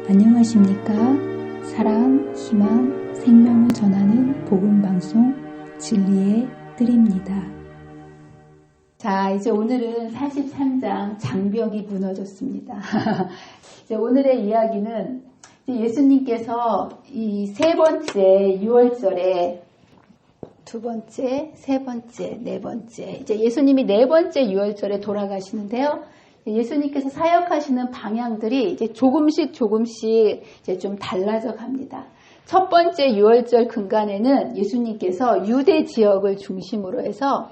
안녕하십니까? 사랑, 희망, 생명을 전하는 복음방송 진리의 뜰입니다. 자, 이제 오늘은 43장 장벽이 무너졌습니다. 이제 오늘의 이야기는 예수님께서 이 세 번째 유월절에 두 번째, 세 번째, 네 번째, 이제 예수님이 네 번째 유월절에 돌아가시는데요. 예수님께서 사역하시는 방향들이 이제 조금씩 이제 좀 달라져 갑니다. 첫 번째 유월절 근간에는 예수님께서 유대 지역을 중심으로 해서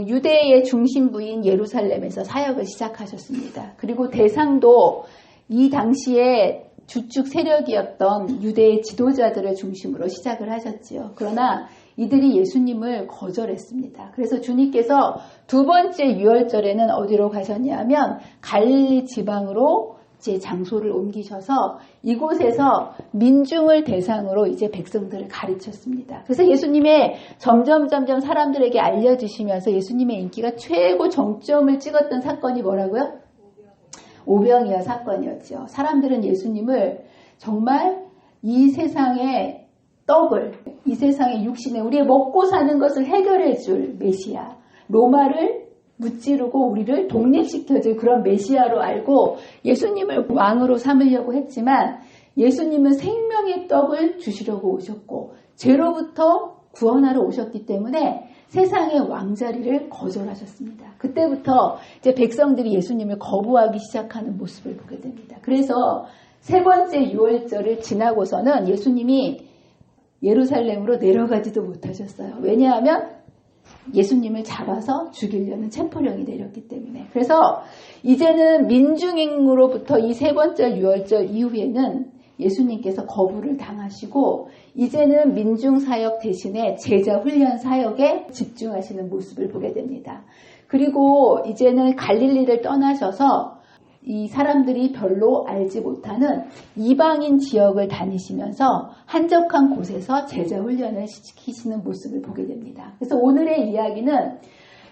유대의 중심부인 예루살렘에서 사역을 시작하셨습니다. 그리고 대상도 이 당시에 주축 세력이었던 유대의 지도자들을 중심으로 시작을 하셨지요. 그러나 이들이 예수님을 거절했습니다. 그래서 주님께서 두 번째 유월절에는 어디로 가셨냐면 갈릴리 지방으로 이제 장소를 옮기셔서 이곳에서 민중을 대상으로 이제 백성들을 가르쳤습니다. 그래서 예수님의 점점 사람들에게 알려주시면서 예수님의 인기가 최고 정점을 찍었던 사건이 뭐라고요? 오병이어 사건이었죠. 사람들은 예수님을 정말 이 세상의 떡을, 이 세상의 육신에 우리의 먹고 사는 것을 해결해 줄 메시아, 로마를 무찌르고 우리를 독립시켜줄 그런 메시아로 알고 예수님을 왕으로 삼으려고 했지만 예수님은 생명의 떡을 주시려고 오셨고 죄로부터 구원하러 오셨기 때문에 세상의 왕자리를 거절하셨습니다. 그때부터 이제 백성들이 예수님을 거부하기 시작하는 모습을 보게 됩니다. 그래서 세 번째 유월절을 지나고서는 예수님이 예루살렘으로 내려가지도 못하셨어요. 왜냐하면 예수님을 잡아서 죽이려는 체포령이 내렸기 때문에. 그래서 이제는 민중으로부터 이 세 번째 유월절 이후에는 예수님께서 거부를 당하시고 이제는 민중사역 대신에 제자 훈련 사역에 집중하시는 모습을 보게 됩니다. 그리고 이제는 갈릴리를 떠나셔서 이 사람들이 별로 알지 못하는 이방인 지역을 다니시면서 한적한 곳에서 제자 훈련을 시키시는 모습을 보게 됩니다. 그래서 오늘의 이야기는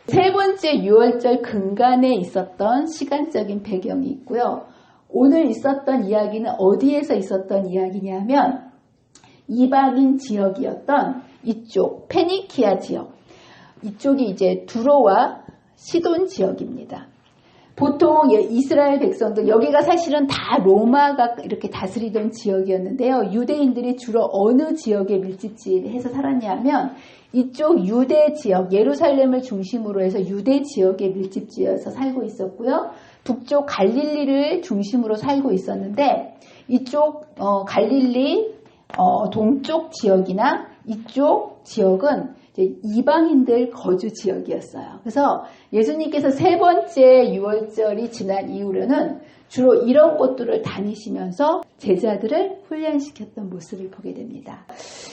세 번째 유월절 근간에 있었던 시간적인 배경이 있고요. 오늘 있었던 이야기는 어디에서 있었던 이야기냐면 이방인 지역이었던 이쪽 페니키아 지역, 이쪽이 이제 두로와 시돈 지역입니다. 보통 이스라엘 백성들, 여기가 사실은 다 로마가 이렇게 다스리던 지역이었는데요. 유대인들이 주로 어느 지역에 밀집지해서 살았냐면 이쪽 유대 지역, 예루살렘을 중심으로 해서 유대 지역에 밀집지어서 살고 있었고요. 북쪽 갈릴리를 중심으로 살고 있었는데 이쪽 갈릴리 동쪽 지역이나 이쪽 지역은 이방인들 거주 지역이었어요. 그래서 예수님께서 세 번째 유월절이 지난 이후로는 주로 이런 곳들을 다니시면서 제자들을 훈련시켰던 모습을 보게 됩니다.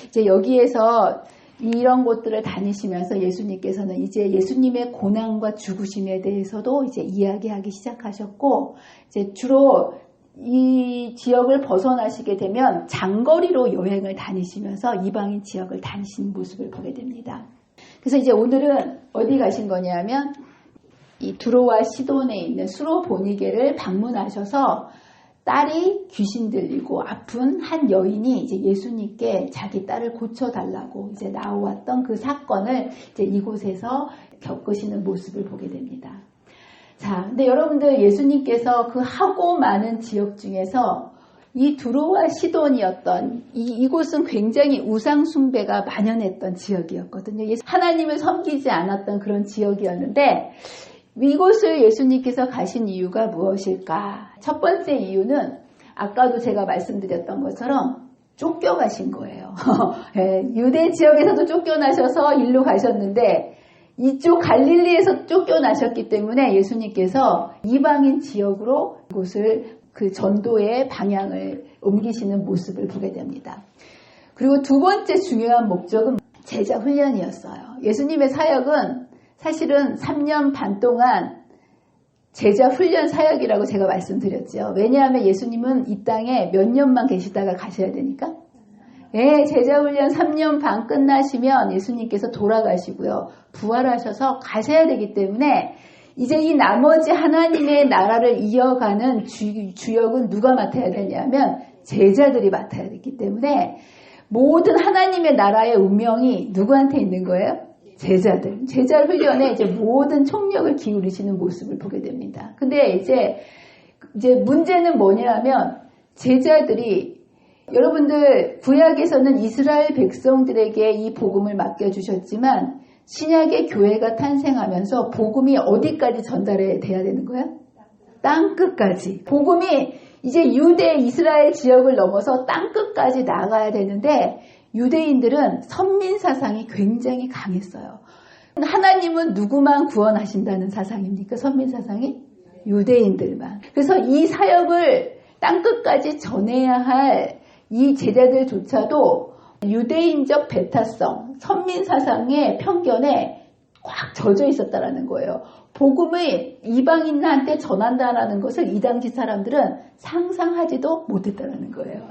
이제 여기에서 이런 곳들을 다니시면서 예수님께서는 이제 예수님의 고난과 죽으심에 대해서도 이제 이야기하기 시작하셨고, 이제 주로 이 지역을 벗어나시게 되면 장거리로 여행을 다니시면서 이방인 지역을 다니시는 모습을 보게 됩니다. 그래서 이제 오늘은 어디 가신 거냐면 이 두로와 시돈에 있는 수로보니게를 방문하셔서 딸이 귀신 들리고 아픈 한 여인이 이제 예수님께 자기 딸을 고쳐달라고 이제 나왔던 그 사건을 이제 이곳에서 겪으시는 모습을 보게 됩니다. 자, 근데 여러분들 예수님께서 그 하고 많은 지역 중에서 이 두로와 시돈이었던 이곳은 굉장히 우상 숭배가 만연했던 지역이었거든요. 하나님을 섬기지 않았던 그런 지역이었는데 이곳을 예수님께서 가신 이유가 무엇일까? 첫 번째 이유는 아까도 제가 말씀드렸던 것처럼 쫓겨가신 거예요. 유대 지역에서도 쫓겨나셔서 일로 가셨는데 이쪽 갈릴리에서 쫓겨나셨기 때문에 예수님께서 이방인 지역으로 이곳을 그 전도의 방향을 옮기시는 모습을 보게 됩니다. 그리고 두 번째 중요한 목적은 제자 훈련이었어요. 예수님의 사역은 사실은 3년 반 동안 제자 훈련 사역이라고 제가 말씀드렸죠. 왜냐하면 예수님은 이 땅에 몇 년만 계시다가 가셔야 되니까. 네, 제자 훈련 3년 반 끝나시면 예수님께서 돌아가시고요. 부활하셔서 가셔야 되기 때문에 이제 이 나머지 하나님의 나라를 이어가는 주역은 누가 맡아야 되냐면 제자들이 맡아야 됐기 때문에 모든 하나님의 나라의 운명이 누구한테 있는 거예요? 제자들. 제자 훈련에 이제 모든 총력을 기울이시는 모습을 보게 됩니다. 근데 이제 문제는 뭐냐면 제자들이 여러분들 구약에서는 이스라엘 백성들에게 이 복음을 맡겨주셨지만 신약의 교회가 탄생하면서 복음이 어디까지 전달이 돼야 되는 거야? 땅끝까지. 복음이 이제 유대 이스라엘 지역을 넘어서 땅끝까지 나가야 되는데 유대인들은 선민 사상이 굉장히 강했어요. 하나님은 누구만 구원하신다는 사상입니까? 선민 사상이? 유대인들만. 그래서 이 사역을 땅끝까지 전해야 할 이 제자들조차도 유대인적 배타성, 선민 사상의 편견에 꽉 젖어 있었다라는 거예요. 복음을 이방인한테 전한다라는 것을 이 당시 사람들은 상상하지도 못했다라는 거예요.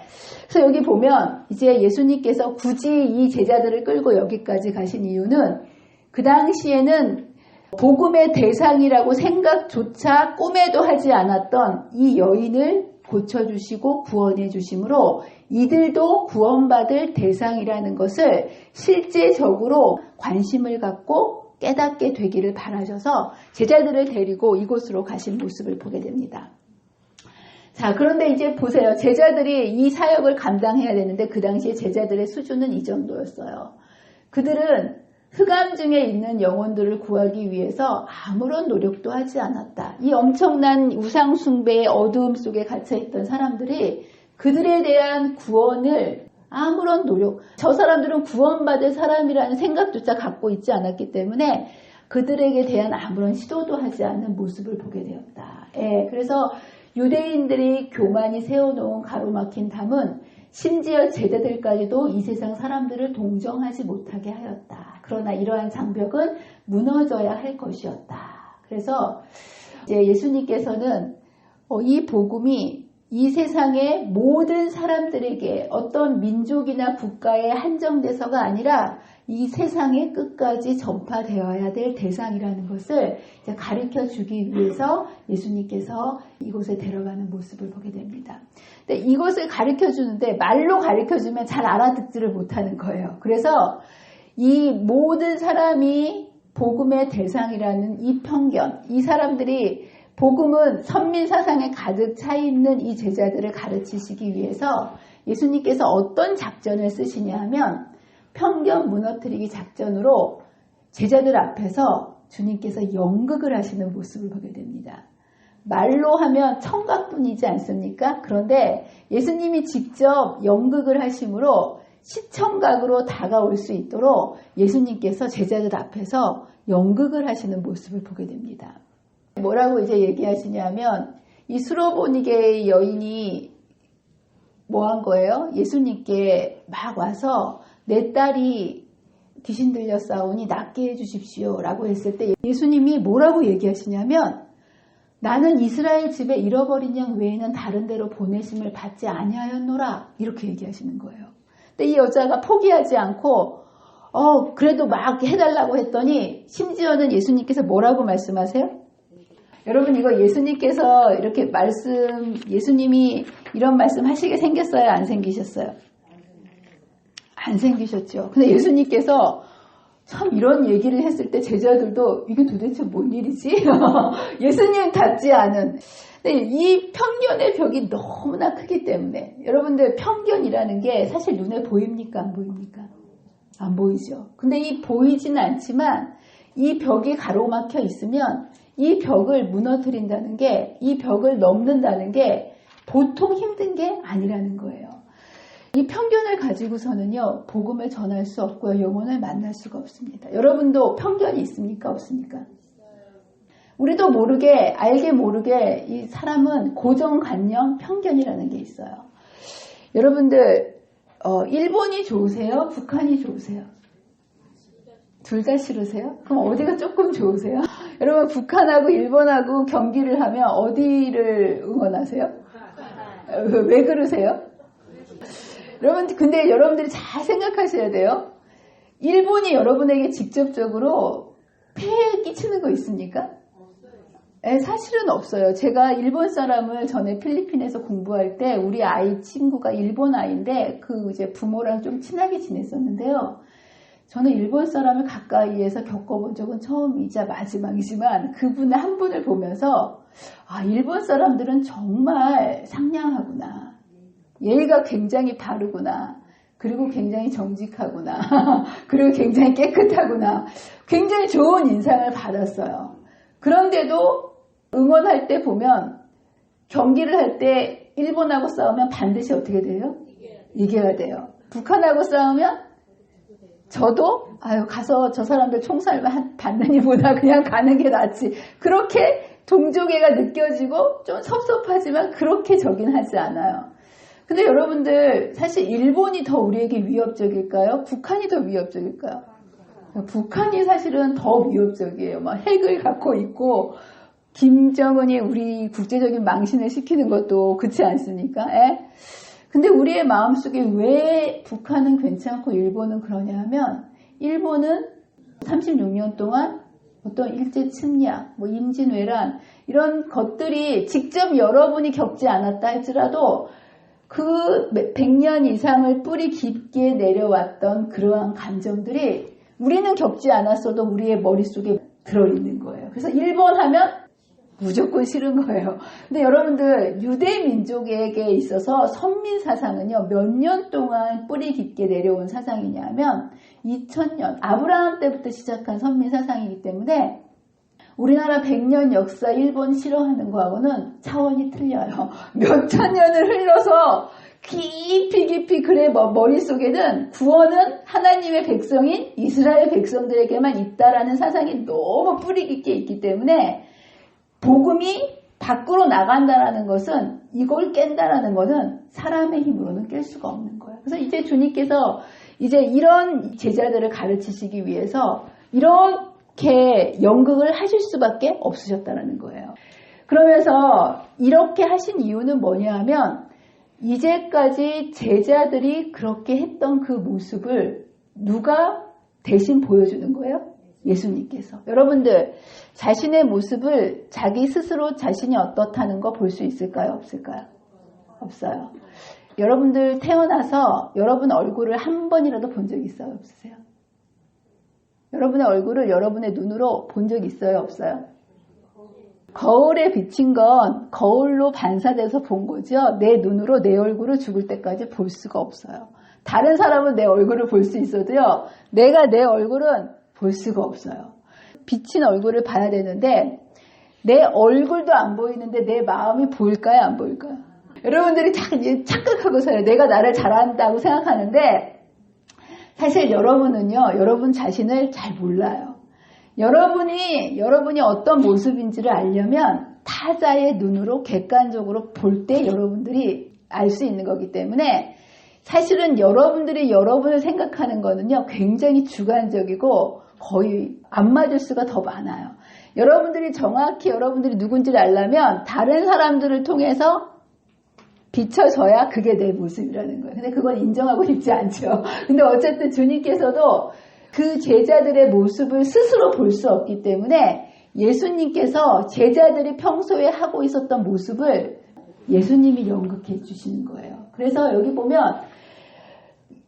그래서 여기 보면 이제 예수님께서 굳이 이 제자들을 끌고 여기까지 가신 이유는 그 당시에는 복음의 대상이라고 생각조차 꿈에도 하지 않았던 이 여인을 고쳐주시고 구원해 주심으로 이들도 구원받을 대상이라는 것을 실제적으로 관심을 갖고 깨닫게 되기를 바라셔서 제자들을 데리고 이곳으로 가신 모습을 보게 됩니다. 자, 그런데 이제 보세요. 제자들이 이 사역을 감당해야 되는데 그 당시에 제자들의 수준은 이 정도였어요. 그들은 흑암 중에 있는 영혼들을 구하기 위해서 아무런 노력도 하지 않았다. 이 엄청난 우상 숭배의 어두움 속에 갇혀있던 사람들이 그들에 대한 구원을 아무런 노력, 저 사람들은 구원받을 사람이라는 생각조차 갖고 있지 않았기 때문에 그들에게 대한 아무런 시도도 하지 않는 모습을 보게 되었다. 예, 그래서 유대인들이 교만이 세워놓은 가로막힌 담은 심지어 제자들까지도 이 세상 사람들을 동정하지 못하게 하였다. 그러나 이러한 장벽은 무너져야 할 것이었다. 그래서 이제 예수님께서는 이 복음이 이 세상의 모든 사람들에게 어떤 민족이나 국가에 한정돼서가 아니라 이 세상의 끝까지 전파되어야 될 대상이라는 것을 가르쳐 주기 위해서 예수님께서 이곳에 데려가는 모습을 보게 됩니다. 근데 이것을 가르쳐 주는데 말로 가르쳐 주면 잘 알아듣지를 못하는 거예요. 그래서 이 모든 사람이 복음의 대상이라는 이 편견, 이 사람들이 복음은 선민 사상에 가득 차 있는 이 제자들을 가르치시기 위해서 예수님께서 어떤 작전을 쓰시냐 하면 편견 무너뜨리기 작전으로 제자들 앞에서 주님께서 연극을 하시는 모습을 보게 됩니다. 말로 하면 청각뿐이지 않습니까? 그런데 예수님이 직접 연극을 하심으로 시청각으로 다가올 수 있도록 예수님께서 제자들 앞에서 연극을 하시는 모습을 보게 됩니다. 뭐라고 이제 얘기하시냐면 이 수로보니게의 여인이 뭐 한 거예요? 예수님께 막 와서 내 딸이 귀신 들렸사오니 낫게 해주십시오 라고 했을 때 예수님이 뭐라고 얘기하시냐면 나는 이스라엘 집에 잃어버린 양 외에는 다른 데로 보내심을 받지 아니하였노라 이렇게 얘기하시는 거예요. 근데 이 여자가 포기하지 않고 그래도 막 해달라고 했더니 심지어는 예수님께서 뭐라고 말씀하세요? 여러분 이거 예수님께서 이렇게 예수님이 이런 말씀 하시게 생겼어요? 안 생기셨어요? 안 생기셨죠. 근데 예수님께서 참 이런 얘기를 했을 때 제자들도 이게 도대체 뭔 일이지? 예수님 닮지 않은. 근데 이 편견의 벽이 너무나 크기 때문에 여러분들 편견이라는 게 사실 눈에 보입니까? 안 보입니까? 안 보이죠. 근데 이 보이지는 않지만 이 벽이 가로막혀 있으면 이 벽을 무너뜨린다는 게, 이 벽을 넘는다는 게 보통 힘든 게 아니라는 거예요. 이 편견을 가지고서는요, 복음을 전할 수 없고요, 영혼을 만날 수가 없습니다. 여러분도 편견이 있습니까? 없습니까? 우리도 모르게, 알게 모르게 이 사람은 고정관념, 편견이라는 게 있어요. 여러분들, 일본이 좋으세요? 북한이 좋으세요? 둘 다 싫으세요? 그럼 어디가 조금 좋으세요? 여러분 북한하고 일본하고 경기를 하면 어디를 응원하세요? 왜 그러세요? 여러분 근데 여러분들이 잘 생각하셔야 돼요. 일본이 여러분에게 직접적으로 폐해 끼치는 거 있습니까? 사실은 없어요. 제가 일본 사람을 전에 필리핀에서 공부할 때 우리 아이 친구가 일본 아이인데 그 이제 부모랑 좀 친하게 지냈었는데요. 저는 일본 사람을 가까이에서 겪어본 적은 처음이자 마지막이지만 그분의 한 분을 보면서 일본 사람들은 정말 상냥하구나. 예의가 굉장히 바르구나. 그리고 굉장히 정직하구나. 그리고 굉장히 깨끗하구나. 굉장히 좋은 인상을 받았어요. 그런데도 응원할 때 보면 경기를 할 때 일본하고 싸우면 반드시 어떻게 돼요? 이겨야 돼요. 북한하고 싸우면 저도 가서 저 사람들 총살 받는 일보다 그냥 가는 게 낫지. 그렇게 동족애가 느껴지고 좀 섭섭하지만 그렇게 저긴 하지 않아요. 근데 여러분들 사실 일본이 더 우리에게 위협적일까요? 북한이 더 위협적일까요? 북한이 사실은 더 위협적이에요. 막 핵을 갖고 있고 김정은이 우리 국제적인 망신을 시키는 것도 그렇지 않습니까? 근데 우리의 마음속에 왜 북한은 괜찮고 일본은 그러냐 하면 일본은 36년 동안 어떤 일제 침략, 임진왜란 이런 것들이 직접 여러분이 겪지 않았다 할지라도 그 100년 이상을 뿌리 깊게 내려왔던 그러한 감정들이 우리는 겪지 않았어도 우리의 머릿속에 들어있는 거예요. 그래서 일본 하면 무조건 싫은 거예요. 근데 여러분들 유대 민족에게 있어서 선민 사상은요 몇 년 동안 뿌리 깊게 내려온 사상이냐면 2000년 아브라함 때부터 시작한 선민 사상이기 때문에 우리나라 100년 역사 일본 싫어하는 거하고는 차원이 틀려요. 몇천 년을 흘러서 깊이 그래 머릿속에는 구원은 하나님의 백성인 이스라엘 백성들에게만 있다라는 사상이 너무 뿌리 깊게 있기 때문에 복음이 밖으로 나간다라는 것은 이걸 깬다라는 것은 사람의 힘으로는 깰 수가 없는 거예요. 그래서 이제 주님께서 이제 이런 제자들을 가르치시기 위해서 이렇게 연극을 하실 수밖에 없으셨다라는 거예요. 그러면서 이렇게 하신 이유는 뭐냐 하면 이제까지 제자들이 그렇게 했던 그 모습을 누가 대신 보여주는 거예요? 예수님께서. 여러분들 자신의 모습을 자기 스스로 자신이 어떻다는 거 볼 수 있을까요? 없을까요? 없어요. 여러분들 태어나서 여러분 얼굴을 한 번이라도 본 적 있어요? 없으세요? 여러분의 얼굴을 여러분의 눈으로 본 적 있어요? 없어요? 거울에 비친 건 거울로 반사돼서 본 거죠. 내 눈으로 내 얼굴을 죽을 때까지 볼 수가 없어요. 다른 사람은 내 얼굴을 볼 수 있어도요. 내가 내 얼굴은 볼 수가 없어요. 비친 얼굴을 봐야 되는데 내 얼굴도 안 보이는데 내 마음이 보일까요? 안 보일까요? 여러분들이 착각하고 살아요. 내가 나를 잘한다고 생각하는데 사실 여러분은요. 여러분 자신을 잘 몰라요. 여러분이 어떤 모습인지를 알려면 타자의 눈으로 객관적으로 볼 때 여러분들이 알 수 있는 거기 때문에 사실은 여러분들이 여러분을 생각하는 거는요. 굉장히 주관적이고 거의 안 맞을 수가 더 많아요. 여러분들이 정확히 여러분들이 누군지를 알려면 다른 사람들을 통해서 비춰져야 그게 내 모습이라는 거예요. 근데 그건 인정하고 싶지 않죠. 근데 어쨌든 주님께서도 그 제자들의 모습을 스스로 볼 수 없기 때문에 예수님께서 제자들이 평소에 하고 있었던 모습을 예수님이 연극해 주시는 거예요. 그래서 여기 보면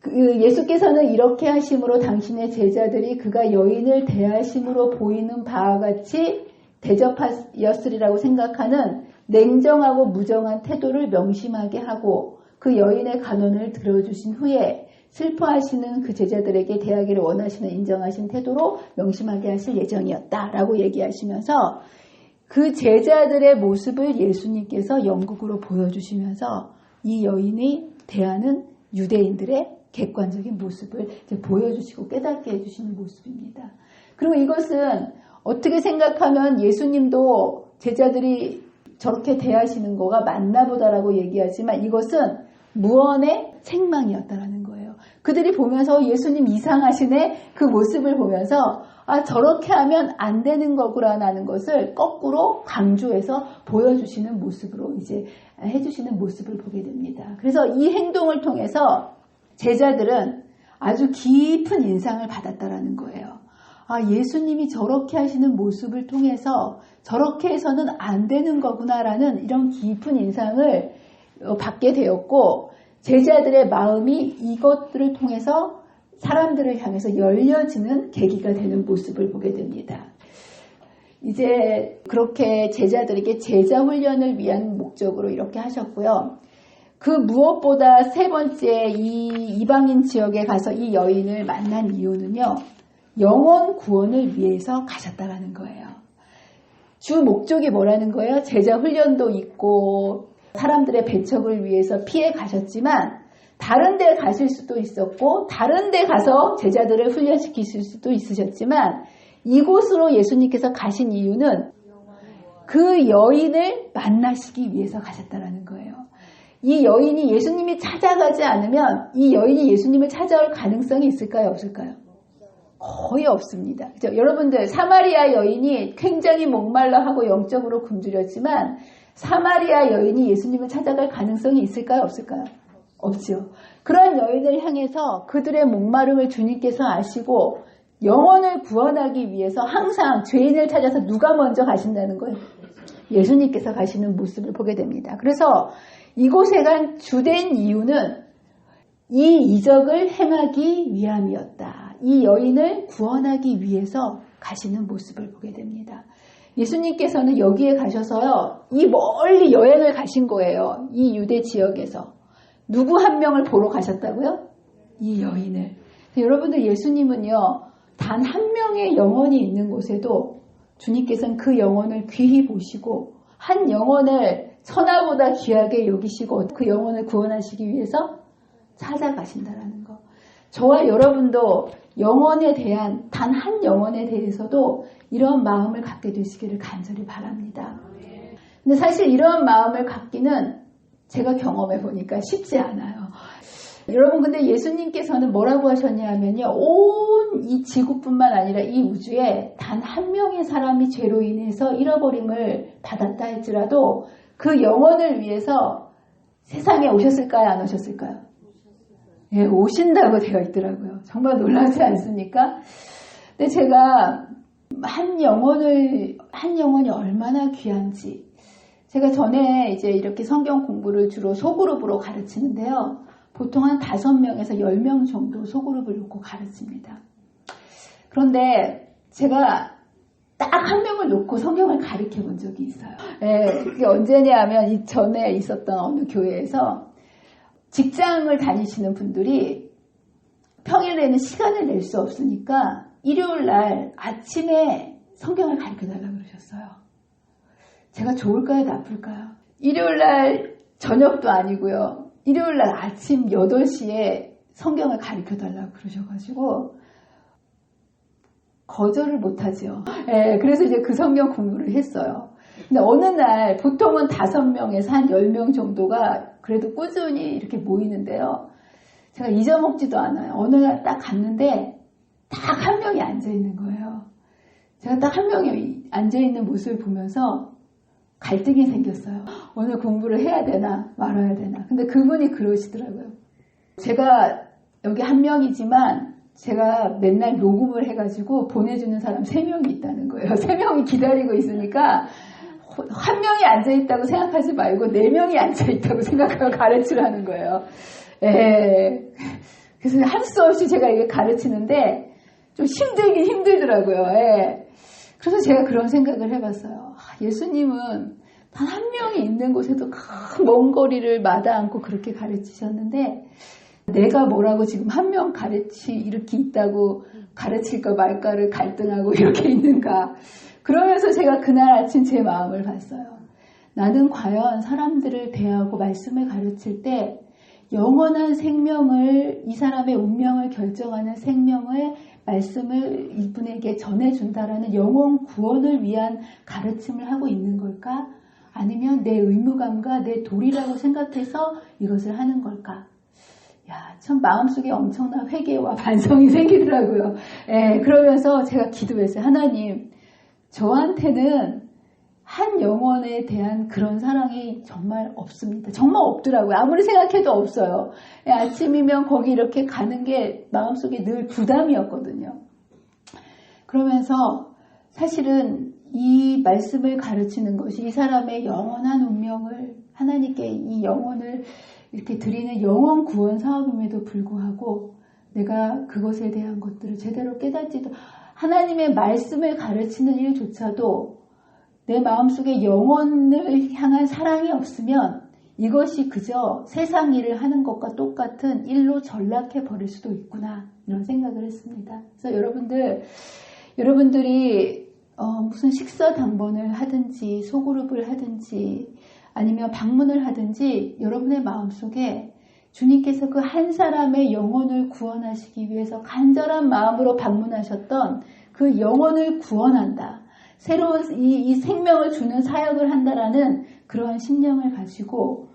예수께서는 이렇게 하심으로 당신의 제자들이 그가 여인을 대하심으로 보이는 바와 같이 대접하였으리라고 생각하는 냉정하고 무정한 태도를 명심하게 하고 그 여인의 간언을 들어주신 후에 슬퍼하시는 그 제자들에게 대하기를 원하시는 인정하신 태도로 명심하게 하실 예정이었다라고 얘기하시면서 그 제자들의 모습을 예수님께서 연극으로 보여주시면서 이 여인이 대하는 유대인들의 객관적인 모습을 이제 보여주시고 깨닫게 해주시는 모습입니다. 그리고 이것은 어떻게 생각하면 예수님도 제자들이 저렇게 대하시는 거가 맞나 보다라고 얘기하지만 이것은 무언의 생망이었다라는 거예요. 그들이 보면서 예수님 이상하시네 그 모습을 보면서 저렇게 하면 안 되는 거구나라는 것을 거꾸로 강조해서 보여주시는 모습으로 이제 해주시는 모습을 보게 됩니다. 그래서 이 행동을 통해서 제자들은 아주 깊은 인상을 받았다라는 거예요. 예수님이 저렇게 하시는 모습을 통해서 저렇게 해서는 안 되는 거구나라는 이런 깊은 인상을 받게 되었고, 제자들의 마음이 이것들을 통해서 사람들을 향해서 열려지는 계기가 되는 모습을 보게 됩니다. 이제 그렇게 제자들에게 제자 훈련을 위한 목적으로 이렇게 하셨고요. 그 무엇보다 세 번째, 이 이방인 지역에 가서 이 여인을 만난 이유는요, 영혼 구원을 위해서 가셨다라는 거예요. 주 목적이 뭐라는 거예요? 제자 훈련도 있고 사람들의 배척을 위해서 피해 가셨지만 다른 데 가실 수도 있었고 다른 데 가서 제자들을 훈련시키실 수도 있으셨지만 이곳으로 예수님께서 가신 이유는 그 여인을 만나시기 위해서 가셨다라는 거예요. 이 여인이 예수님이 찾아가지 않으면 이 여인이 예수님을 찾아올 가능성이 있을까요? 없을까요? 거의 없습니다. 그죠? 여러분들, 사마리아 여인이 굉장히 목말라하고 영적으로 굶주렸지만 사마리아 여인이 예수님을 찾아갈 가능성이 있을까요? 없을까요? 없죠. 그런 여인을 향해서 그들의 목마름을 주님께서 아시고 영혼을 구원하기 위해서 항상 죄인을 찾아서 누가 먼저 가신다는 거예요? 예수님께서 가시는 모습을 보게 됩니다. 그래서 이곳에 간 주된 이유는 이 이적을 행하기 위함이었다. 이 여인을 구원하기 위해서 가시는 모습을 보게 됩니다. 예수님께서는 여기에 가셔서요, 이 멀리 여행을 가신 거예요. 이 유대 지역에서. 누구 한 명을 보러 가셨다고요? 이 여인을. 여러분들, 예수님은요, 단 한 명의 영혼이 있는 곳에도 주님께서는 그 영혼을 귀히 보시고 한 영혼을 천하보다 귀하게 여기시고 그 영혼을 구원하시기 위해서 찾아가신다라는 거. 저와 여러분도 영혼에 대한 단 한 영혼에 대해서도 이런 마음을 갖게 되시기를 간절히 바랍니다. 근데 사실 이런 마음을 갖기는 제가 경험해 보니까 쉽지 않아요. 여러분, 근데 예수님께서는 뭐라고 하셨냐면요, 온 이 지구뿐만 아니라 이 우주에 단 한 명의 사람이 죄로 인해서 잃어버림을 받았다 할지라도 그 영혼을 위해서 세상에 오셨을까요? 안 오셨을까요? 예, 오신다고 되어 있더라고요. 정말 놀라지 않습니까? 근데 제가 한 영혼이 얼마나 귀한지, 제가 전에 이제 이렇게 성경 공부를 주로 소그룹으로 가르치는데요. 보통 한 5명에서 10명 정도 소그룹을 놓고 가르칩니다. 그런데 제가 딱 한 명을 놓고 성경을 가르쳐 본 적이 있어요. 예, 그게 언제냐 하면 이 전에 있었던 어느 교회에서 직장을 다니시는 분들이 평일에는 시간을 낼 수 없으니까 일요일 날 아침에 성경을 가르쳐 달라고 그러셨어요. 제가 좋을까요? 나쁠까요? 일요일 날 저녁도 아니고요. 일요일 날 아침 8시에 성경을 가르쳐 달라고 그러셔가지고 거절을 못하죠. 네, 그래서 이제 그 성경 공부를 했어요. 근데 어느 날 보통은 5명에서 한 10명 정도가 그래도 꾸준히 이렇게 모이는데요. 제가 잊어먹지도 않아요. 어느 날 딱 갔는데 딱 한 명이 앉아있는 거예요. 제가 딱 한 명이 앉아있는 모습을 보면서 갈등이 생겼어요. 오늘 공부를 해야 되나 말아야 되나. 근데 그분이 그러시더라고요. 제가 여기 한 명이지만 제가 맨날 녹음을 해가지고 보내주는 사람 3명이 있다는 거예요. 3명이 기다리고 있으니까 한 명이 앉아있다고 생각하지 말고 4명이 앉아있다고 생각하고 가르치라는 거예요. 예. 그래서 할 수 없이 제가 이게 가르치는데 좀 힘들긴 힘들더라고요. 예. 그래서 제가 그런 생각을 해봤어요. 예수님은 단 한 명이 있는 곳에도 먼 거리를 마다 않고 그렇게 가르치셨는데 내가 뭐라고 지금 한 명 이렇게 있다고 가르칠까 말까를 갈등하고 이렇게 있는가. 그러면서 제가 그날 아침 제 마음을 봤어요. 나는 과연 사람들을 대하고 말씀을 가르칠 때 영원한 생명을, 이 사람의 운명을 결정하는 생명을, 말씀을 이분에게 전해준다라는 영혼 구원을 위한 가르침을 하고 있는 걸까? 아니면 내 의무감과 내 도리라고 생각해서 이것을 하는 걸까? 야, 참 마음속에 엄청난 회개와 반성이 생기더라고요. 예, 그러면서 제가 기도했어요. 하나님, 저한테는 한 영혼에 대한 그런 사랑이 정말 없습니다. 정말 없더라고요. 아무리 생각해도 없어요. 예, 아침이면 거기 이렇게 가는 게 마음속에 늘 부담이었거든요. 그러면서 사실은 이 말씀을 가르치는 것이 이 사람의 영원한 운명을 하나님께 이 영혼을 이렇게 드리는 영혼 구원 사업임에도 불구하고 내가 그것에 대한 것들을 제대로 깨닫지도 하나님의 말씀을 가르치는 일조차도 내 마음속에 영혼을 향한 사랑이 없으면 이것이 그저 세상 일을 하는 것과 똑같은 일로 전락해 버릴 수도 있구나 이런 생각을 했습니다. 그래서 여러분들이 무슨 식사 당번을 하든지 소그룹을 하든지 아니면 방문을 하든지 여러분의 마음속에 주님께서 그 한 사람의 영혼을 구원하시기 위해서 간절한 마음으로 방문하셨던 그 영혼을 구원한다. 새로운 이 생명을 주는 사역을 한다라는 그러한 신념을 가지고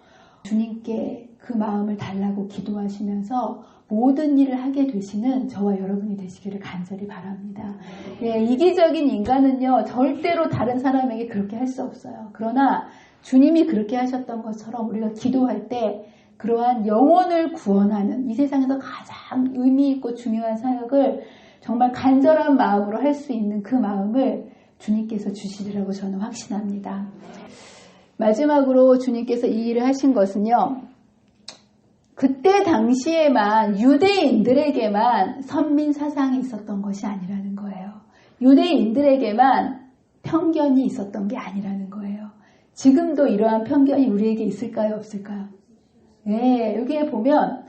주님께 그 마음을 달라고 기도하시면서 모든 일을 하게 되시는 저와 여러분이 되시기를 간절히 바랍니다. 예, 이기적인 인간은요 절대로 다른 사람에게 그렇게 할 수 없어요. 그러나 주님이 그렇게 하셨던 것처럼 우리가 기도할 때 그러한 영혼을 구원하는 이 세상에서 가장 의미 있고 중요한 사역을 정말 간절한 마음으로 할 수 있는 그 마음을 주님께서 주시리라고 저는 확신합니다. 마지막으로 주님께서 이 일을 하신 것은요. 그때 당시에만 유대인들에게만 선민 사상이 있었던 것이 아니라는 거예요. 유대인들에게만 편견이 있었던 게 아니라는 거예요. 지금도 이러한 편견이 우리에게 있을까요? 없을까요? 네, 여기에 보면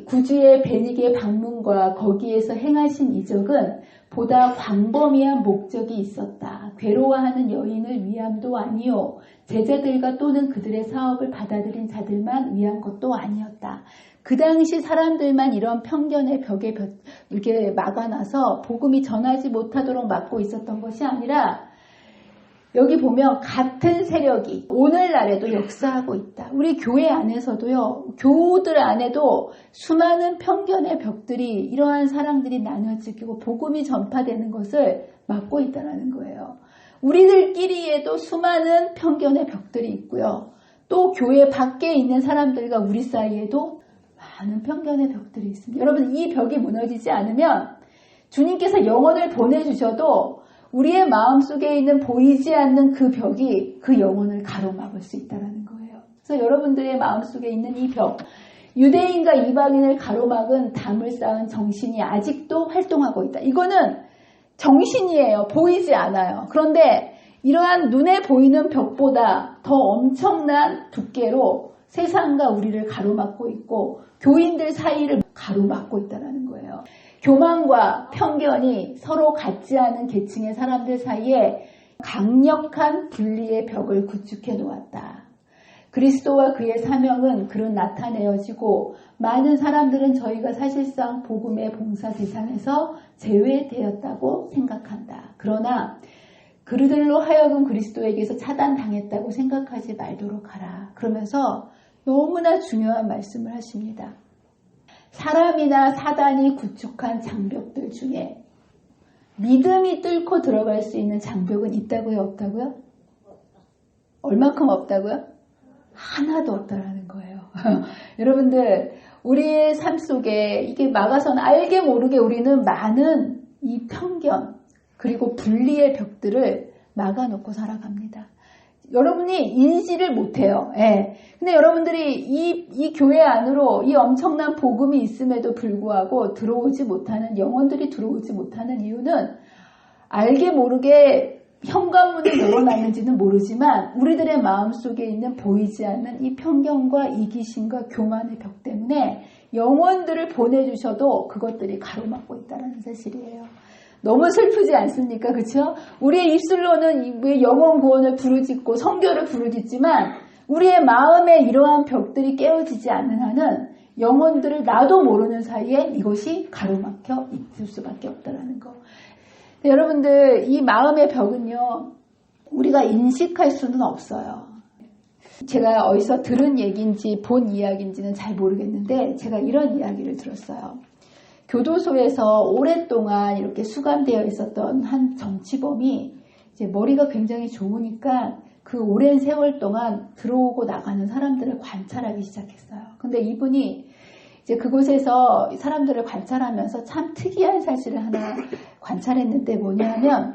구주의 베니게 방문과 거기에서 행하신 이적은 보다 광범위한 목적이 있었다. 괴로워하는 여인을 위함도 아니요. 제자들과 또는 그들의 사업을 받아들인 자들만 위한 것도 아니었다. 그 당시 사람들만 이런 편견의 벽에 이렇게 막아놔서 복음이 전하지 못하도록 막고 있었던 것이 아니라 여기 보면 같은 세력이 오늘날에도 역사하고 있다. 우리 교회 안에서도요. 교우들 안에도 수많은 편견의 벽들이 이러한 사랑들이 나눠지고 복음이 전파되는 것을 막고 있다는 거예요. 우리들끼리에도 수많은 편견의 벽들이 있고요. 또 교회 밖에 있는 사람들과 우리 사이에도 많은 편견의 벽들이 있습니다. 여러분 이 벽이 무너지지 않으면 주님께서 영혼을 보내주셔도 우리의 마음속에 있는 보이지 않는 그 벽이 그 영혼을 가로막을 수 있다는 거예요. 그래서 여러분들의 마음속에 있는 이 벽, 유대인과 이방인을 가로막은 담을 쌓은 정신이 아직도 활동하고 있다. 이거는 정신이에요. 보이지 않아요. 그런데 이러한 눈에 보이는 벽보다 더 엄청난 두께로 세상과 우리를 가로막고 있고 교인들 사이를 가로막고 있다는 거예요. 교만과 편견이 서로 같지 않은 계층의 사람들 사이에 강력한 분리의 벽을 구축해 놓았다. 그리스도와 그의 사명은 그런 나타내어지고 많은 사람들은 저희가 사실상 복음의 봉사 대상에서 제외되었다고 생각한다. 그러나 그들로 하여금 그리스도에게서 차단당했다고 생각하지 말도록 하라. 그러면서 너무나 중요한 말씀을 하십니다. 사람이나 사단이 구축한 장벽들 중에 믿음이 뚫고 들어갈 수 있는 장벽은 있다고요? 없다고요? 얼마큼 없다고요? 하나도 없다라는 거예요. 여러분들 우리의 삶 속에 이게 막아서는 알게 모르게 우리는 많은 이 편견 그리고 분리의 벽들을 막아놓고 살아갑니다. 여러분이 인지를 못해요. 예. 근데 여러분들이 이 교회 안으로 이 엄청난 복음이 있음에도 불구하고 들어오지 못하는 영혼들이 들어오지 못하는 이유는 알게 모르게 현관문을 열어놨는지는 모르지만 우리들의 마음속에 있는 보이지 않는 이 편견과 이기심과 교만의 벽 때문에 영혼들을 보내주셔도 그것들이 가로막고 있다는 사실이에요. 너무 슬프지 않습니까? 그렇죠? 우리의 입술로는 영혼 구원을 부르짖고 성교를 부르짖지만 우리의 마음에 이러한 벽들이 깨어지지 않는 한은 영혼들을 나도 모르는 사이에 이것이 가로막혀 있을 수밖에 없다는 거. 여러분들 이 마음의 벽은요. 우리가 인식할 수는 없어요. 제가 어디서 들은 얘기인지 본 이야기인지는 잘 모르겠는데 제가 이런 이야기를 들었어요. 교도소에서 오랫동안 이렇게 수감되어 있었던 한 정치범이 이제 머리가 굉장히 좋으니까 그 오랜 세월 동안 들어오고 나가는 사람들을 관찰하기 시작했어요. 근데 이분이 이제 그곳에서 사람들을 관찰하면서 참 특이한 사실을 하나 관찰했는데 뭐냐면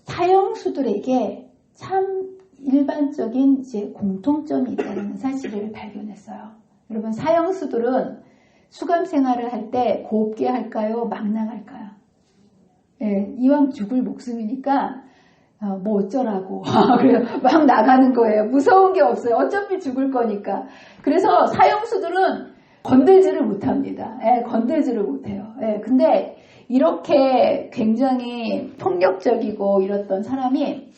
사형수들에게 참 일반적인 이제 공통점이 있다는 사실을 발견했어요. 여러분, 사형수들은 수감 생활을 할 때 곱게 할까요? 막 나갈까요? 예, 이왕 죽을 목숨이니까 뭐 어쩌라고 막 나가는 거예요. 무서운 게 없어요. 어차피 죽을 거니까. 그래서 사형수들은 건들지를 못합니다. 예, 건들지를 못해요. 예, 근데 이렇게 굉장히 폭력적이고 이랬던 사람이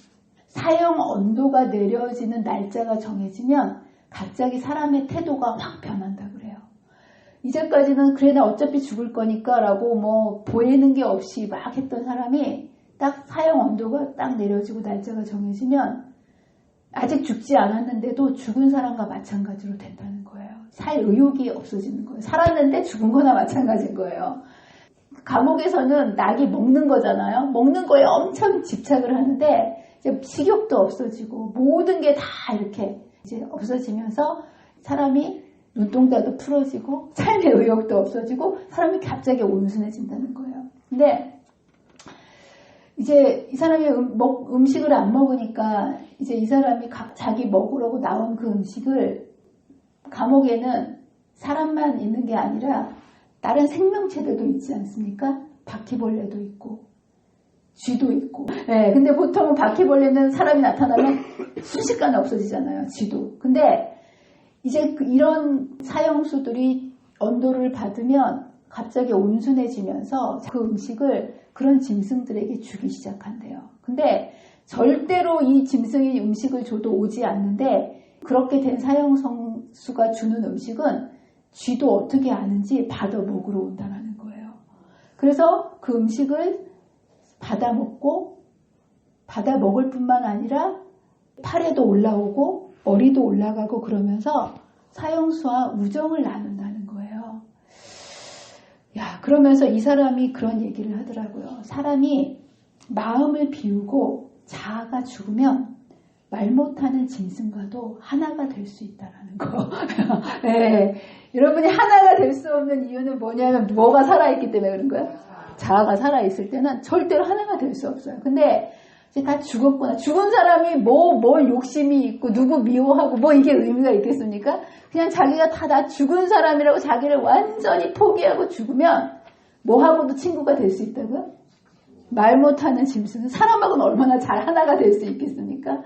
사형 언도가 내려지는 날짜가 정해지면 갑자기 사람의 태도가 확 변한다 그래요. 이제까지는 그래 나 어차피 죽을 거니까 라고 뭐 보이는 게 없이 막 했던 사람이 딱 사형 언도가 딱 내려지고 날짜가 정해지면 아직 죽지 않았는데도 죽은 사람과 마찬가지로 된다는 거예요. 살 의욕이 없어지는 거예요. 살았는데 죽은 거나 마찬가지인 거예요. 감옥에서는 낙이 먹는 거잖아요. 먹는 거에 엄청 집착을 하는데 이제 식욕도 없어지고 모든 게 다 이렇게 이제 없어지면서 사람이 눈동자도 풀어지고 삶의 의욕도 없어지고 사람이 갑자기 온순해진다는 거예요. 근데 이제 이 사람이 음식을 안 먹으니까 이제 이 사람이 자기 먹으려고 나온 그 음식을 감옥에는 사람만 있는 게 아니라 다른 생명체들도 있지 않습니까? 바퀴벌레도 있고 쥐도 있고. 네, 근데 보통은 바퀴벌레는 사람이 나타나면 순식간에 없어지잖아요. 쥐도. 근데 이제 이런 사형수들이 언도를 받으면 갑자기 온순해지면서 그 음식을 그런 짐승들에게 주기 시작한대요. 근데 절대로 이 짐승이 음식을 줘도 오지 않는데 그렇게 된 사형수가 주는 음식은 쥐도 어떻게 아는지 받아 먹으러 온다는 거예요. 그래서 그 음식을 받아 먹을 뿐만 아니라 팔에도 올라오고 머리도 올라가고 그러면서 사형수와 우정을 나눈다는 거예요. 야, 그러면서 이 사람이 그런 얘기를 하더라고요. 사람이 마음을 비우고 자아가 죽으면 말 못하는 짐승과도 하나가 될 수 있다는 거. 네. 여러분이 하나가 될 수 없는 이유는 뭐냐면 뭐가 살아있기 때문에 그런 거예요. 자아가 살아있을 때는 절대로 하나가 될 수 없어요. 근데 이제 다 죽었구나. 죽은 사람이 뭘 욕심이 있고 누구 미워하고 뭐 이게 의미가 있겠습니까? 그냥 자기가 다 죽은 사람이라고 자기를 완전히 포기하고 죽으면 뭐하고도 친구가 될 수 있다고요? 말 못하는 짐승은 사람하고는 얼마나 잘 하나가 될 수 있겠습니까?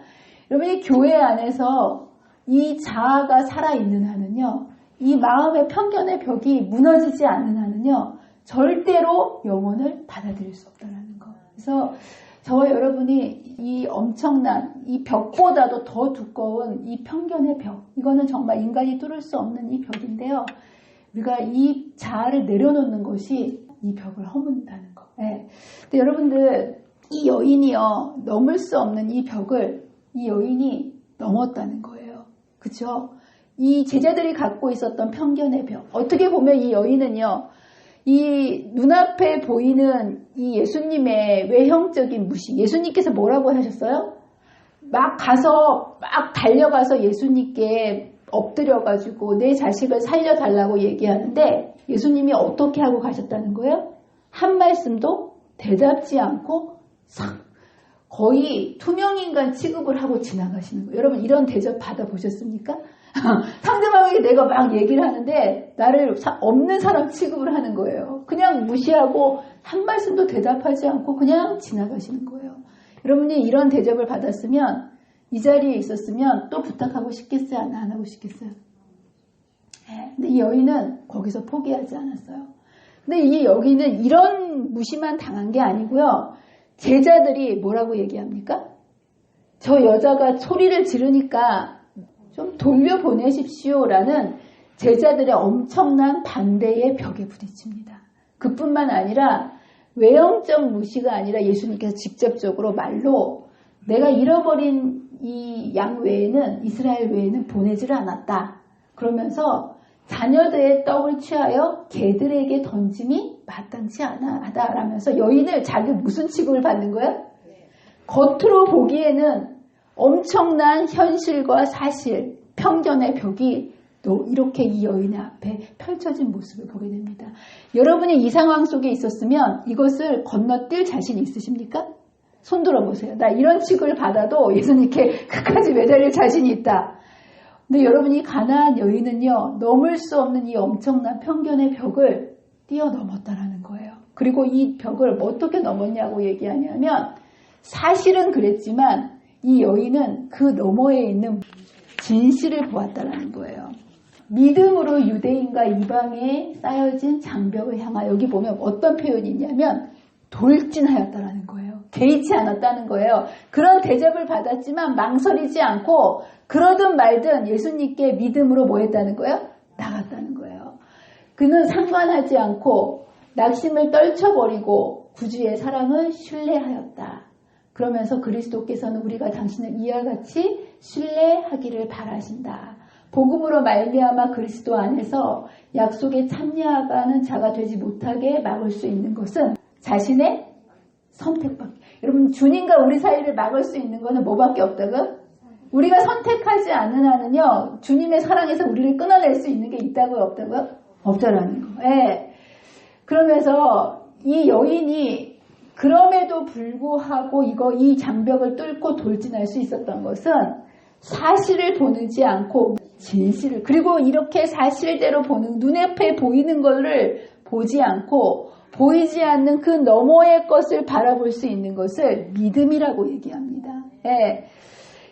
여러분이 교회 안에서 이 자아가 살아있는 한은요, 이 마음의 편견의 벽이 무너지지 않는 한은요, 절대로 영혼을 받아들일 수 없다는 거. 그래서 저와 여러분이 이 엄청난 이 벽보다도 더 두꺼운 이 편견의 벽, 이거는 정말 인간이 뚫을 수 없는 이 벽인데요. 우리가 이 자아를 내려놓는 것이 이 벽을 허문다는 거. 네. 근데 여러분들 이 여인이요, 넘을 수 없는 이 벽을 이 여인이 넘었다는 거예요. 그렇죠? 이 제자들이 갖고 있었던 편견의 벽. 어떻게 보면 이 여인은요, 이 눈앞에 보이는 이 예수님의 외형적인 무시. 예수님께서 뭐라고 하셨어요? 막 달려가서 예수님께 엎드려가지고 내 자식을 살려달라고 얘기하는데 예수님이 어떻게 하고 가셨다는 거예요? 한 말씀도 대답지 않고 거의 투명인간 취급을 하고 지나가시는 거예요. 여러분 이런 대접 받아보셨습니까? 상대방에게 내가 막 얘기를 하는데 나를 없는 사람 취급을 하는 거예요. 그냥 무시하고 한 말씀도 대답하지 않고 그냥 지나가시는 거예요. 여러분이 이런 대접을 받았으면 이 자리에 있었으면 또 부탁하고 싶겠어요? 안 하고 싶겠어요? 네. 근데 이 여인은 거기서 포기하지 않았어요. 근데 이 여인은 이런 무시만 당한 게 아니고요. 제자들이 뭐라고 얘기합니까? 저 여자가 소리를 지르니까 좀 돌려보내십시오라는 제자들의 엄청난 반대의 벽에 부딪힙니다. 그뿐만 아니라 외형적 무시가 아니라 예수님께서 직접적으로 말로 내가 잃어버린 이 양 외에는 이스라엘 외에는 보내지를 않았다. 그러면서 자녀들의 떡을 취하여 개들에게 던짐이 마땅치 않아라면서 여인을 자기 무슨 취급을 받는 거야? 겉으로 보기에는 엄청난 현실과 사실, 편견의 벽이 이렇게 이 여인의 앞에 펼쳐진 모습을 보게 됩니다. 여러분이 이 상황 속에 있었으면 이것을 건너뛸 자신 있으십니까? 손 들어보세요. 나 이런 취급을 받아도 예수님께 끝까지 매달릴 자신이 있다. 근데 여러분이 가나안 여인은요, 넘을 수 없는 이 엄청난 편견의 벽을 뛰어넘었다라는 거예요. 그리고 이 벽을 어떻게 넘었냐고 얘기하냐면 사실은 그랬지만 이 여인은 그 너머에 있는 진실을 보았다라는 거예요. 믿음으로 유대인과 이방에 쌓여진 장벽을 향하여, 여기 보면 어떤 표현이 있냐면 돌진하였다라는 거예요. 개의치 않았다는 거예요. 그런 대접을 받았지만 망설이지 않고 그러든 말든 예수님께 믿음으로 뭐 했다는 거예요? 나갔다는 거예요. 그는 상관하지 않고 낙심을 떨쳐버리고 구주의 사랑을 신뢰하였다. 그러면서 그리스도께서는 우리가 당신을 이와 같이 신뢰하기를 바라신다. 복음으로 말미암아 그리스도 안에서 약속에 참여하는 자가 되지 못하게 막을 수 있는 것은 자신의 선택밖에. 여러분, 주님과 우리 사이를 막을 수 있는 것은 뭐밖에 없다고? 우리가 선택하지 않는 한은요, 주님의 사랑에서 우리를 끊어낼 수 있는 게 있다고요, 없다고요? 없다라는 거. 예. 그러면서 이 여인이 그럼에도 불구하고 이 장벽을 뚫고 돌진할 수 있었던 것은 사실을 보지 않고 진실을, 그리고 이렇게 사실대로 보는, 눈앞에 보이는 것을 보지 않고 보이지 않는 그 너머의 것을 바라볼 수 있는 것을 믿음이라고 얘기합니다. 예.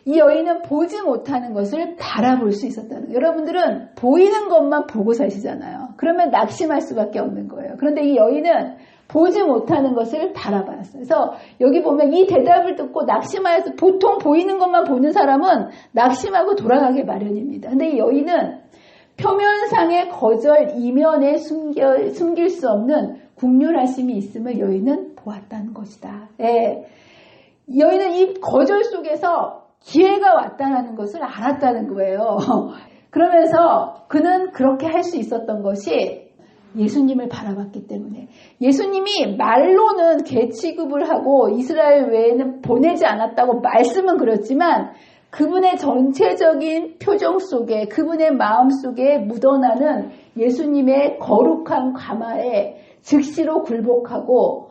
이 여인은 보지 못하는 것을 바라볼 수 있었다는 거예요. 여러분들은 보이는 것만 보고 사시잖아요. 그러면 낙심할 수밖에 없는 거예요. 그런데 이 여인은 보지 못하는 것을 바라봤어요. 그래서 여기 보면 이 대답을 듣고 낙심하여서, 보통 보이는 것만 보는 사람은 낙심하고 돌아가게 마련입니다. 근데 이 여인은 표면상의 거절 이면에 숨길 수 없는 국률하심이 있음을 여인은 보았다는 것이다. 예. 이 여인은 이 거절 속에서 기회가 왔다는 것을 알았다는 거예요. 그러면서 그는 그렇게 할 수 있었던 것이 예수님을 바라봤기 때문에, 예수님이 말로는 개 취급을 하고 이스라엘 외에는 보내지 않았다고 말씀은 그렇지만 그분의 전체적인 표정 속에, 그분의 마음 속에 묻어나는 예수님의 거룩한 가마에 즉시로 굴복하고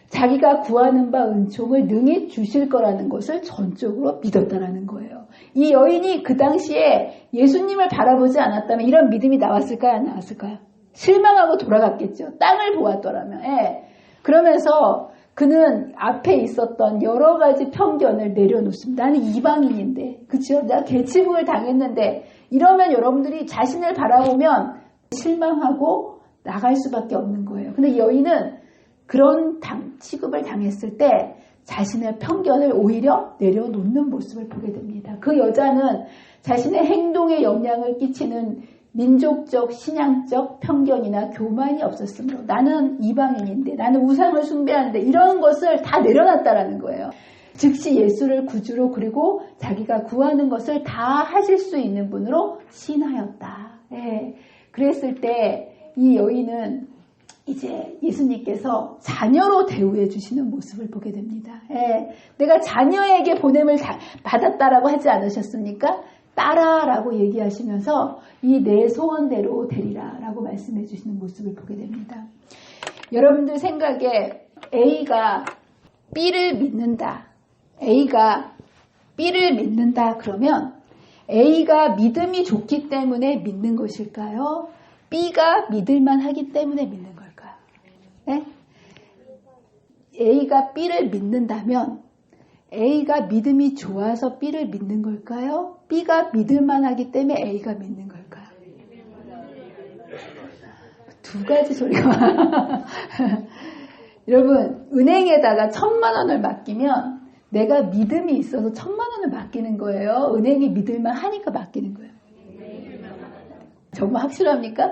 자기가 구하는 바 은총을 능히 주실 거라는 것을 전적으로 믿었다라는 거예요. 이 여인이 그 당시에 예수님을 바라보지 않았다면 이런 믿음이 나왔을까요? 안 나왔을까요? 실망하고 돌아갔겠죠. 땅을 보았더라면. 예. 그러면서 그는 앞에 있었던 여러 가지 편견을 내려놓습니다. 나는 이방인인데, 그렇죠? 내가 개취급을 당했는데, 이러면 여러분들이 자신을 바라보면 실망하고 나갈 수밖에 없는 거예요. 근데 이 여인은 그런 취급을 당했을 때 자신의 편견을 오히려 내려놓는 모습을 보게 됩니다. 그 여자는 자신의 행동에 영향을 끼치는 민족적, 신앙적 편견이나 교만이 없었으므로, 나는 이방인인데, 나는 우상을 숭배하는데, 이런 것을 다 내려놨다라는 거예요. 즉시 예수를 구주로, 그리고 자기가 구하는 것을 다 하실 수 있는 분으로 신하였다. 예. 그랬을 때 이 여인은 이제 예수님께서 자녀로 대우해 주시는 모습을 보게 됩니다. 예. 내가 자녀에게 보냄을 받았다라고 하지 않으셨습니까? 따라라고 얘기하시면서 이 내 소원대로 되리라 라고 말씀해 주시는 모습을 보게 됩니다. 여러분들 생각에 A가 B를 믿는다. A가 B를 믿는다 그러면 A가 믿음이 좋기 때문에 믿는 것일까요? B가 믿을만 하기 때문에 믿는 걸까요? 네? A가 B를 믿는다면 A가 믿음이 좋아서 B를 믿는 걸까요? B가 믿을만 하기 때문에 A가 믿는 걸까요? 두 가지 소리가. 여러분, 은행에다가 1,000만 원을 맡기면 내가 믿음이 있어서 1,000만 원을 맡기는 거예요. 은행이 믿을만 하니까 맡기는 거예요. 정말 확실합니까?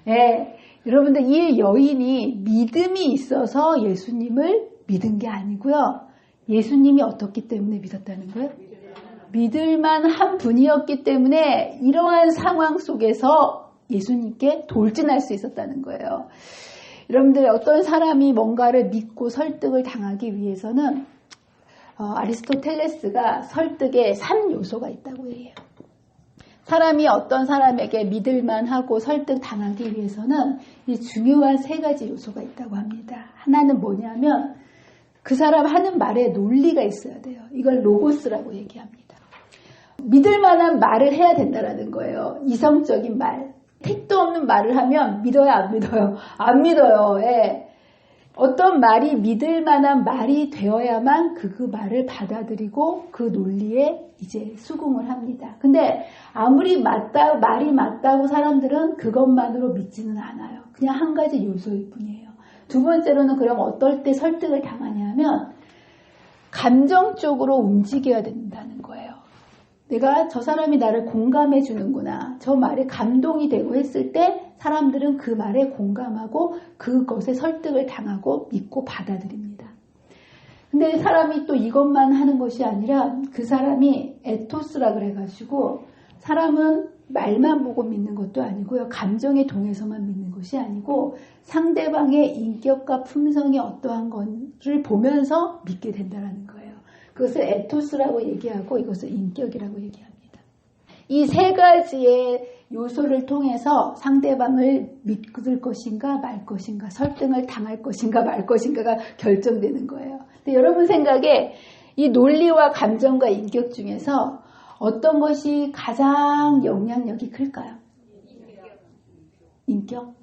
네. 여러분들, 이 여인이 믿음이 있어서 예수님을 믿은 게 아니고요. 예수님이 어떻기 때문에 믿었다는 거예요? 믿을만 한 분이었기 때문에 이러한 상황 속에서 예수님께 돌진할 수 있었다는 거예요. 여러분들, 어떤 사람이 뭔가를 믿고 설득을 당하기 위해서는 아리스토텔레스가 설득에 3요소가 있다고 해요. 사람이 어떤 사람에게 믿을만하고 설득당하기 위해서는 이 중요한 세 가지 요소가 있다고 합니다. 하나는 뭐냐면 그 사람 하는 말에 논리가 있어야 돼요. 이걸 로고스라고 얘기합니다. 믿을만한 말을 해야 된다는 거예요. 이성적인 말. 택도 없는 말을 하면 믿어요, 안 믿어요? 안 믿어요. 예. 어떤 말이 믿을 만한 말이 되어야만 그 말을 받아들이고 그 논리에 이제 수긍을 합니다. 근데 아무리 말이 맞다고 사람들은 그것만으로 믿지는 않아요. 그냥 한 가지 요소일 뿐이에요. 두 번째로는 그럼 어떨 때 설득을 당하냐면 감정적으로 움직여야 된다는 거예요. 내가 저 사람이 나를 공감해 주는구나. 저 말에 감동이 되고 했을 때 사람들은 그 말에 공감하고 그것에 설득을 당하고 믿고 받아들입니다. 근데 사람이 또 이것만 하는 것이 아니라 그 사람이 에토스라 그래가지고 사람은 말만 보고 믿는 것도 아니고요. 감정에 동해서만 믿는 것이 아니고 상대방의 인격과 품성이 어떠한 것을 보면서 믿게 된다는 거예요. 그것을 에토스라고 얘기하고 이것을 인격이라고 얘기합니다. 이 세 가지의 요소를 통해서 상대방을 믿을 것인가 말 것인가 설득을 당할 것인가 말 것인가가 결정되는 거예요. 근데 여러분 생각에 이 논리와 감정과 인격 중에서 어떤 것이 가장 영향력이 클까요? 인격?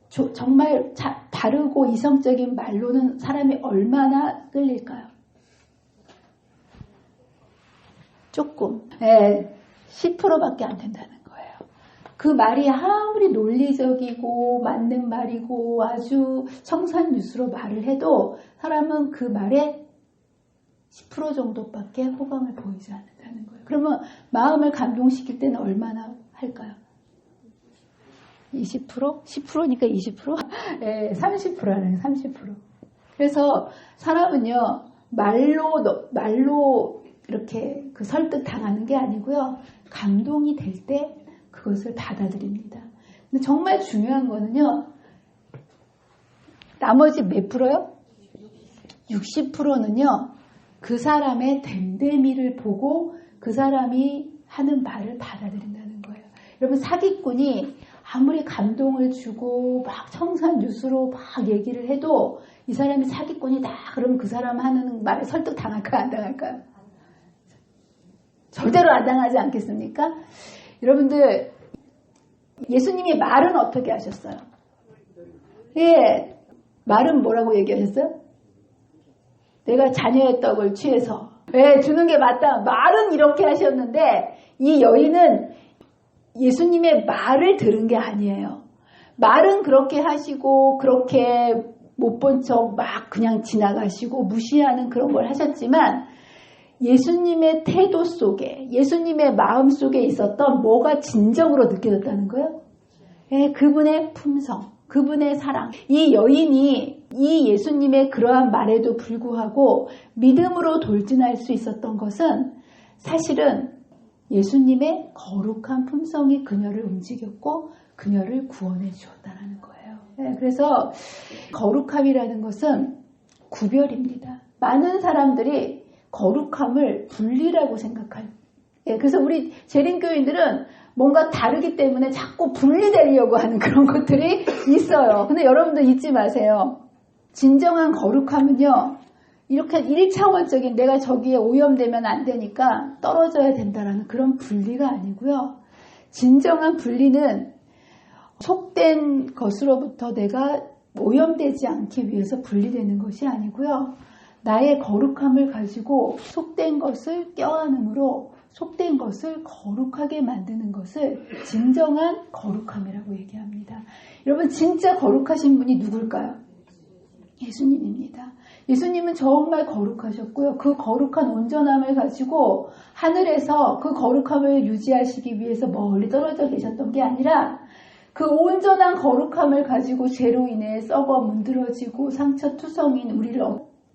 정말 바르고 이성적인 말로는 사람이 얼마나 끌릴까요? 조금. 10%밖에 안 된다는 거예요. 그 말이 아무리 논리적이고 맞는 말이고 아주 청산유수로 말을 해도 사람은 그 말에 10% 정도밖에 호감을 보이지 않는다는 거예요. 그러면 마음을 감동시킬 때는 얼마나 할까요? 20%? 10%니까 20%? 30%라는 30%. 그래서 사람은요, 말로 이렇게 그 설득 당하는 게 아니고요. 감동이 될 때 그것을 받아들입니다. 근데 정말 중요한 거는요. 나머지 몇 프로요? 60%는요. 그 사람의 됨됨이를 보고 그 사람이 하는 말을 받아들인다는 거예요. 여러분 사기꾼이 아무리 감동을 주고 막 청산유수로 막 얘기를 해도 이 사람이 사기꾼이다. 그러면 그 사람 하는 말에 설득 당할까요? 안 당할까요? 절대로 안 당하지 않겠습니까? 여러분들 예수님이 말은 어떻게 하셨어요? 예, 말은 뭐라고 얘기하셨어요? 내가 자녀의 떡을 취해서 주는 게 맞다. 말은 이렇게 하셨는데 이 여인은 예수님의 말을 들은 게 아니에요. 말은 그렇게 하시고 그렇게 못 본 척 막 그냥 지나가시고 무시하는 그런 걸 하셨지만 예수님의 태도 속에 예수님의 마음 속에 있었던 뭐가 진정으로 느껴졌다는 거예요? 그분의 품성, 그분의 사랑. 이 여인이 이 예수님의 그러한 말에도 불구하고 믿음으로 돌진할 수 있었던 것은 사실은 예수님의 거룩한 품성이 그녀를 움직였고 그녀를 구원해 주었다는 거예요. 그래서 거룩함이라는 것은 구별입니다. 많은 사람들이 거룩함을 분리라고 생각해요. 그래서 우리 재림교인들은 뭔가 다르기 때문에 자꾸 분리되려고 하는 그런 것들이 있어요. 근데 여러분들 잊지 마세요. 진정한 거룩함은요. 이렇게 1차원적인 내가 저기에 오염되면 안 되니까 떨어져야 된다라는 그런 분리가 아니고요. 진정한 분리는 속된 것으로부터 내가 오염되지 않기 위해서 분리되는 것이 아니고요. 나의 거룩함을 가지고 속된 것을 껴안음으로 속된 것을 거룩하게 만드는 것을 진정한 거룩함이라고 얘기합니다. 여러분 진짜 거룩하신 분이 누굴까요? 예수님입니다. 예수님은 정말 거룩하셨고요. 그 거룩한 온전함을 가지고 하늘에서 그 거룩함을 유지하시기 위해서 멀리 떨어져 계셨던 게 아니라 그 온전한 거룩함을 가지고 죄로 인해 썩어 문드러지고 상처투성인 우리를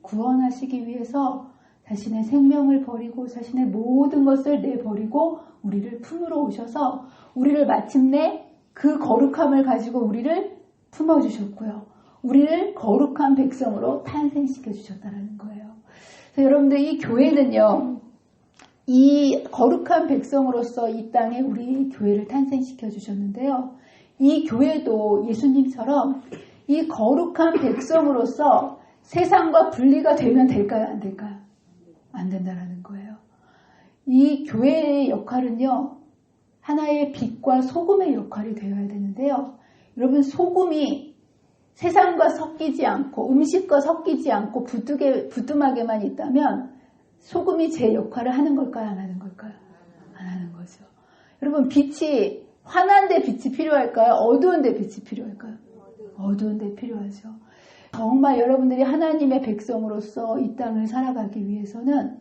구원하시기 위해서 자신의 생명을 버리고 자신의 모든 것을 내버리고 우리를 품으러 오셔서 우리를 마침내 그 거룩함을 가지고 우리를 품어주셨고요. 우리를 거룩한 백성으로 탄생시켜 주셨다는 거예요. 그래서 여러분들 이 교회는요. 이 거룩한 백성으로서 이 땅에 우리 교회를 탄생시켜 주셨는데요. 이 교회도 예수님처럼 이 거룩한 백성으로서 세상과 분리가 되면 될까요? 안 될까요? 안 된다라는 거예요. 이 교회의 역할은요, 하나의 빛과 소금의 역할이 되어야 되는데요. 여러분, 소금이 세상과 섞이지 않고 음식과 섞이지 않고 부뚜막에만 있다면 소금이 제 역할을 하는 걸까요? 안 하는 걸까요? 안 하는 거죠. 여러분, 빛이 환한데 빛이 필요할까요? 어두운데 빛이 필요할까요? 어두운데 필요하죠. 정말 여러분들이 하나님의 백성으로서 이 땅을 살아가기 위해서는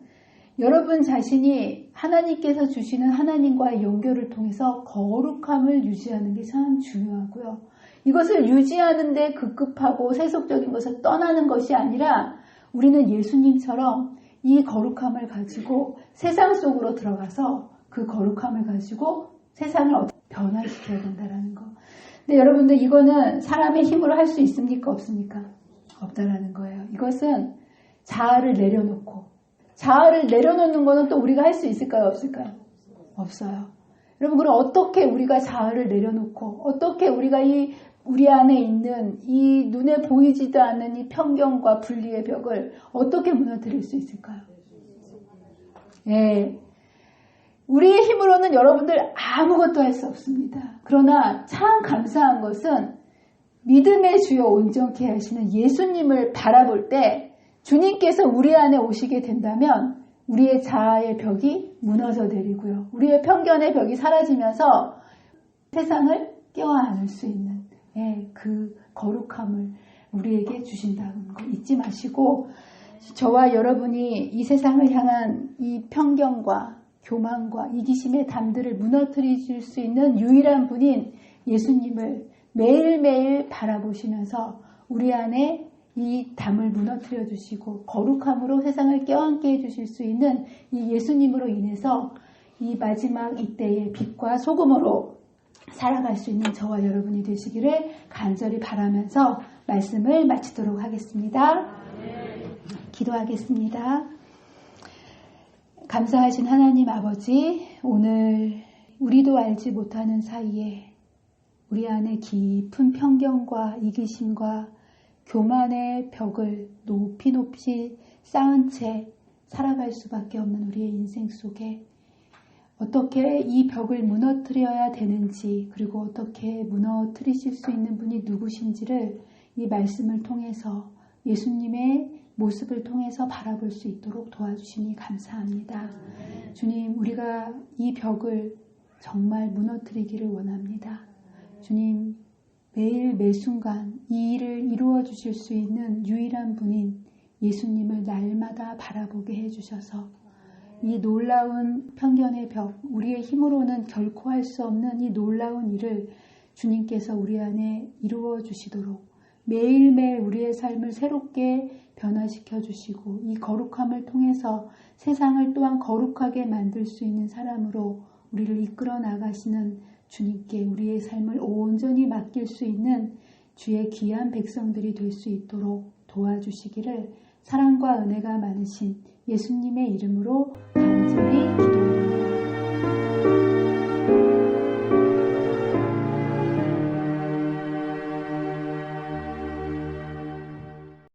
여러분 자신이 하나님께서 주시는 하나님과의 연결을 통해서 거룩함을 유지하는 게 참 중요하고요. 이것을 유지하는데 급급하고 세속적인 것을 떠나는 것이 아니라 우리는 예수님처럼 이 거룩함을 가지고 세상 속으로 들어가서 그 거룩함을 가지고 세상을 변화시켜야 된다는 거. 근데 여러분들 이거는 사람의 힘으로 할 수 있습니까? 없습니까? 없다라는 거예요. 이것은 자아를 내려놓고 자아를 내려놓는 거는 또 우리가 할 수 있을까요? 없을까요? 없어요. 여러분, 그럼 어떻게 우리가 자아를 내려놓고 어떻게 우리가 우리 안에 있는 이 눈에 보이지도 않는 이 편견과 분리의 벽을 어떻게 무너뜨릴 수 있을까요? 예. 우리의 힘으로는 여러분들 아무것도 할 수 없습니다. 그러나 참 감사한 것은 믿음의 주여 온전케 하시는 예수님을 바라볼 때 주님께서 우리 안에 오시게 된다면 우리의 자아의 벽이 무너져 내리고요. 우리의 편견의 벽이 사라지면서 세상을 껴안을 수 있는 그 거룩함을 우리에게 주신다는 거 잊지 마시고, 저와 여러분이 이 세상을 향한 이 편견과 교만과 이기심의 담들을 무너뜨릴 수 있는 유일한 분인 예수님을 매일매일 바라보시면서 우리 안에 이 담을 무너뜨려 주시고 거룩함으로 세상을 껴안게 해주실 수 있는 이 예수님으로 인해서 이 마지막 이때의 빛과 소금으로 살아갈 수 있는 저와 여러분이 되시기를 간절히 바라면서 말씀을 마치도록 하겠습니다. 기도하겠습니다. 감사하신 하나님 아버지, 오늘 우리도 알지 못하는 사이에 우리 안에 깊은 편견과 이기심과 교만의 벽을 높이 쌓은 채 살아갈 수밖에 없는 우리의 인생 속에 어떻게 이 벽을 무너뜨려야 되는지, 그리고 어떻게 무너뜨리실 수 있는 분이 누구신지를 이 말씀을 통해서 예수님의 모습을 통해서 바라볼 수 있도록 도와주시니 감사합니다. 주님, 우리가 이 벽을 정말 무너뜨리기를 원합니다. 주님, 매일 매순간 이 일을 이루어 주실 수 있는 유일한 분인 예수님을 날마다 바라보게 해주셔서 이 놀라운 편견의 벽, 우리의 힘으로는 결코 할 수 없는 이 놀라운 일을 주님께서 우리 안에 이루어 주시도록 매일매일 우리의 삶을 새롭게 변화시켜 주시고 이 거룩함을 통해서 세상을 또한 거룩하게 만들 수 있는 사람으로 우리를 이끌어 나가시는 주님께 우리의 삶을 온전히 맡길 수 있는 주의 귀한 백성들이 될 수 있도록 도와주시기를 사랑과 은혜가 많으신 예수님의 이름으로 간절히 기도합니다.